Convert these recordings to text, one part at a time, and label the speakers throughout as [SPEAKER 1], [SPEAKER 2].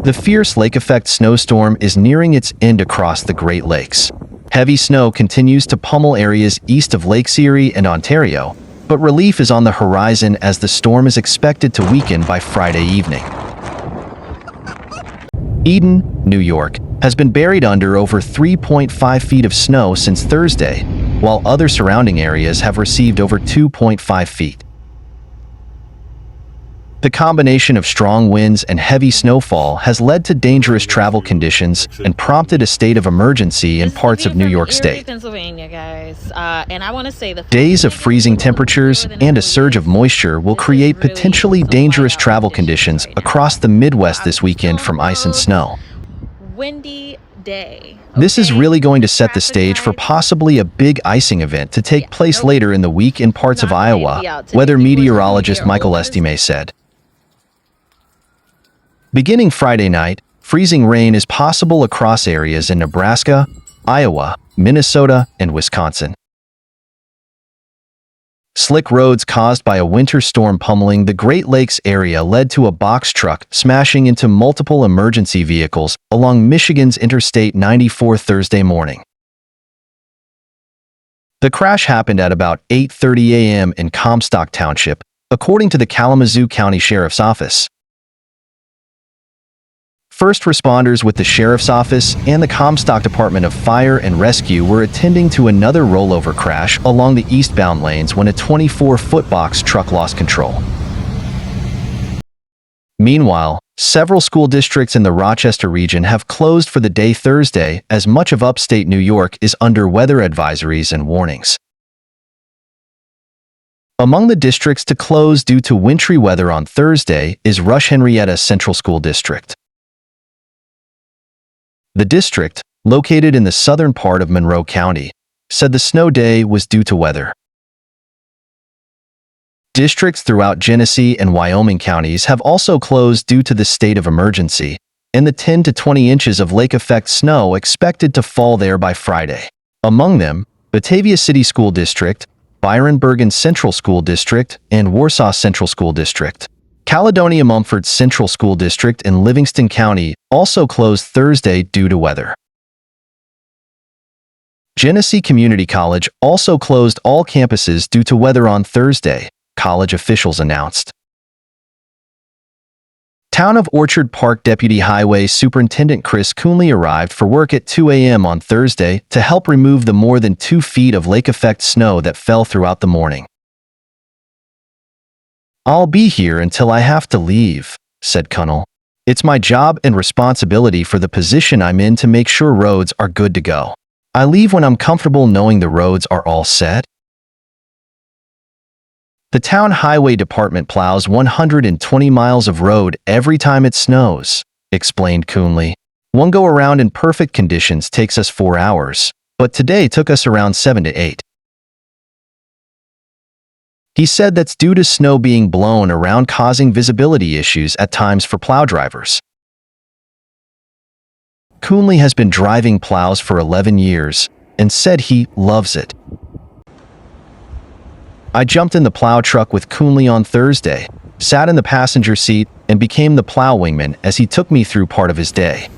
[SPEAKER 1] The fierce lake-effect snowstorm is nearing its end across the Great Lakes. Heavy snow continues to pummel areas east of Lake Erie and Ontario, but relief is on the horizon as the storm is expected to weaken by Friday evening. Eden, New York, has been buried under over 3.5 feet of snow since Thursday, while other surrounding areas have received over 2.5 feet. The combination of strong winds and heavy snowfall has led to dangerous travel conditions and prompted a state of emergency in parts of New York State.
[SPEAKER 2] Pennsylvania, guys. And I want to say the
[SPEAKER 1] Days of freezing temperatures and a surge of moisture will create potentially dangerous travel conditions across the Midwest this weekend from ice and snow.
[SPEAKER 2] Windy day.
[SPEAKER 1] This is really going to set the stage for possibly a big icing event to take place later in the week in parts of Iowa, weather meteorologist Michael Estime said. Beginning Friday night, freezing rain is possible across areas in Nebraska, Iowa, Minnesota, and Wisconsin. Slick roads caused by a winter storm pummeling the Great Lakes area led to a box truck smashing into multiple emergency vehicles along Michigan's Interstate 94 Thursday morning. The crash happened at about 8:30 a.m. in Comstock Township, according to the Kalamazoo County Sheriff's Office. First responders with the Sheriff's Office and the Comstock Department of Fire and Rescue were attending to another rollover crash along the eastbound lanes when a 24-foot box truck lost control. Meanwhile, several school districts in the Rochester region have closed for the day Thursday as much of upstate New York is under weather advisories and warnings. Among the districts to close due to wintry weather on Thursday is Rush Henrietta Central School District. The district, located in the southern part of Monroe County, said the snow day was due to weather. Districts throughout Genesee and Wyoming counties have also closed due to the state of emergency, and the 10 to 20 inches of lake-effect snow expected to fall there by Friday. Among them, Batavia City School District, Byron Bergen Central School District, and Warsaw Central School District. Caledonia Mumford Central School District in Livingston County also closed Thursday due to weather. Genesee Community College also closed all campuses due to weather on Thursday, college officials announced. Town of Orchard Park Deputy Highway Superintendent Chris Coonley arrived for work at 2 a.m. on Thursday to help remove the more than 2 feet of lake-effect snow that fell throughout the morning. "I'll be here until I have to leave," said Cunnell. "It's my job and responsibility for the position I'm in to make sure roads are good to go. I leave when I'm comfortable knowing the roads are all set." The town highway department plows 120 miles of road every time it snows, explained Coonley. "One go-around in perfect conditions takes us 4 hours, but today took us around 7 to 8. He said that's due to snow being blown around causing visibility issues at times for plow drivers. Coonley has been driving plows for 11 years and said he loves it. "I jumped in the plow truck with Coonley on Thursday, sat in the passenger seat, and became the plow wingman as he took me through part of his day."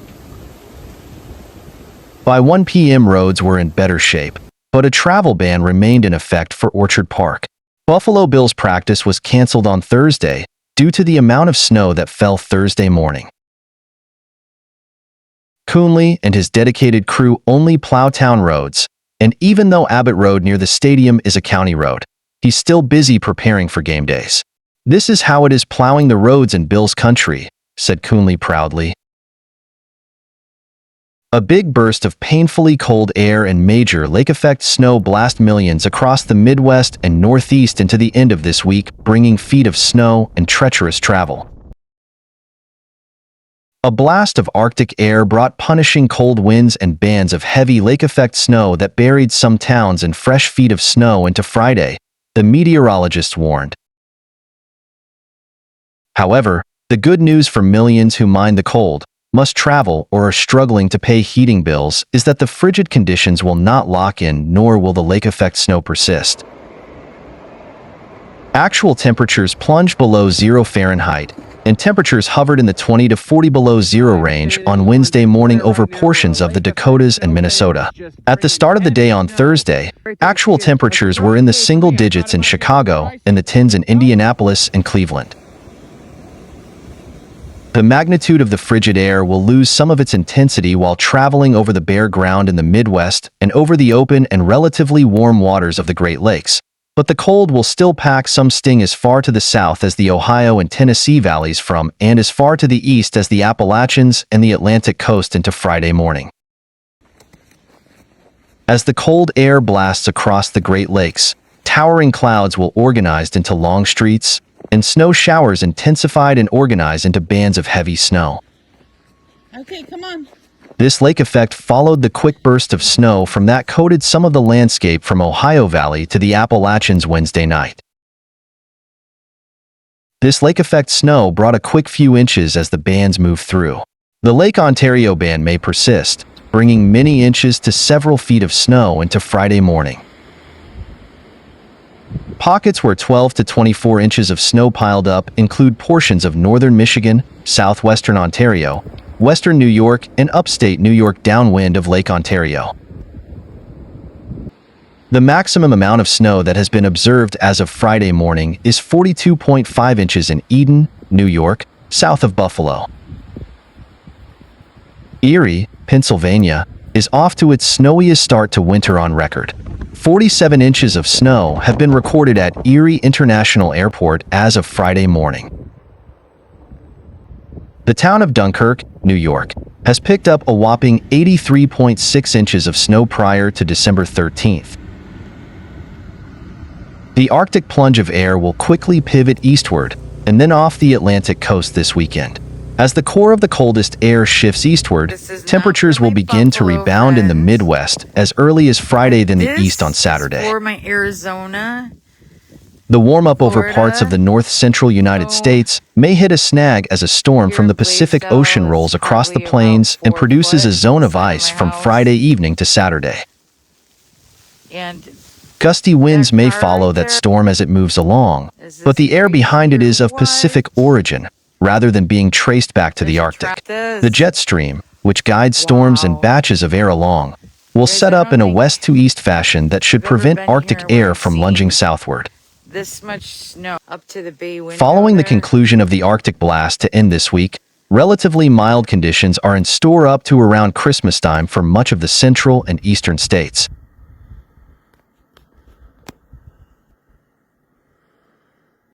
[SPEAKER 1] By 1 p.m. roads were in better shape, but a travel ban remained in effect for Orchard Park. Buffalo Bills practice was canceled on Thursday due to the amount of snow that fell Thursday morning. Coonley and his dedicated crew only plow town roads, and even though Abbott Road near the stadium is a county road, he's still busy preparing for game days. "This is how it is plowing the roads in Bills country," said Coonley proudly. A big burst of painfully cold air and major lake-effect snow blast millions across the Midwest and Northeast into the end of this week, bringing feet of snow and treacherous travel. A blast of Arctic air brought punishing cold winds and bands of heavy lake-effect snow that buried some towns in fresh feet of snow into Friday, the meteorologists warned. However, the good news for millions who mind the cold, must travel, or are struggling to pay heating bills is that the frigid conditions will not lock in, nor will the lake-effect snow persist. Actual temperatures plunged below 0 Fahrenheit, and temperatures hovered in the 20 to 40 below zero range on Wednesday morning over portions of the Dakotas and Minnesota. At the start of the day on Thursday, actual temperatures were in the single digits in Chicago and the tens in Indianapolis and Cleveland. The magnitude of the frigid air will lose some of its intensity while traveling over the bare ground in the Midwest and over the open and relatively warm waters of the Great Lakes. But the cold will still pack some sting as far to the south as the Ohio and Tennessee valleys from and as far to the east as the Appalachians and the Atlantic coast into Friday morning. As the cold air blasts across the Great Lakes, towering clouds will organize into long streets, and snow showers intensified and organized into bands of heavy snow.
[SPEAKER 3] Okay, come on.
[SPEAKER 1] This lake effect followed the quick burst of snow from that coated some of the landscape from Ohio Valley to the Appalachians Wednesday night. This lake effect snow brought a quick few inches as the bands moved through. The Lake Ontario band may persist, bringing many inches to several feet of snow into Friday morning. Pockets where 12 to 24 inches of snow piled up include portions of northern Michigan, southwestern Ontario, western New York, and upstate New York downwind of Lake Ontario. The maximum amount of snow that has been observed as of Friday morning is 42.5 inches in Eden, New York, south of Buffalo. Erie, Pennsylvania, is off to its snowiest start to winter on record. 47 inches of snow have been recorded at Erie International Airport as of Friday morning. The town of Dunkirk, New York, has picked up a whopping 83.6 inches of snow prior to December 13th. The Arctic plunge of air will quickly pivot eastward and then off the Atlantic coast this weekend. As the core of the coldest air shifts eastward, temperatures will begin to rebound in the Midwest as early as Friday than the east on Saturday.
[SPEAKER 3] For my Arizona.
[SPEAKER 1] The warm-up over parts of the north-central United States may hit a snag as a storm from the Pacific Ocean rolls across the plains and produces a zone of ice from Friday evening to Saturday.
[SPEAKER 3] And
[SPEAKER 1] Gusty winds may follow that storm as it moves along, but the air behind it is of Pacific origin, rather than being traced back to the Arctic. The jet stream, which guides storms and batches of air along, will set up in a west to east fashion that should prevent Arctic air from lunging southward.
[SPEAKER 3] this much snow up to the bay window.
[SPEAKER 1] Following the
[SPEAKER 3] there.
[SPEAKER 1] conclusion of the Arctic blast to end this week, relatively mild conditions are in store up to around Christmas time for much of the central and eastern states.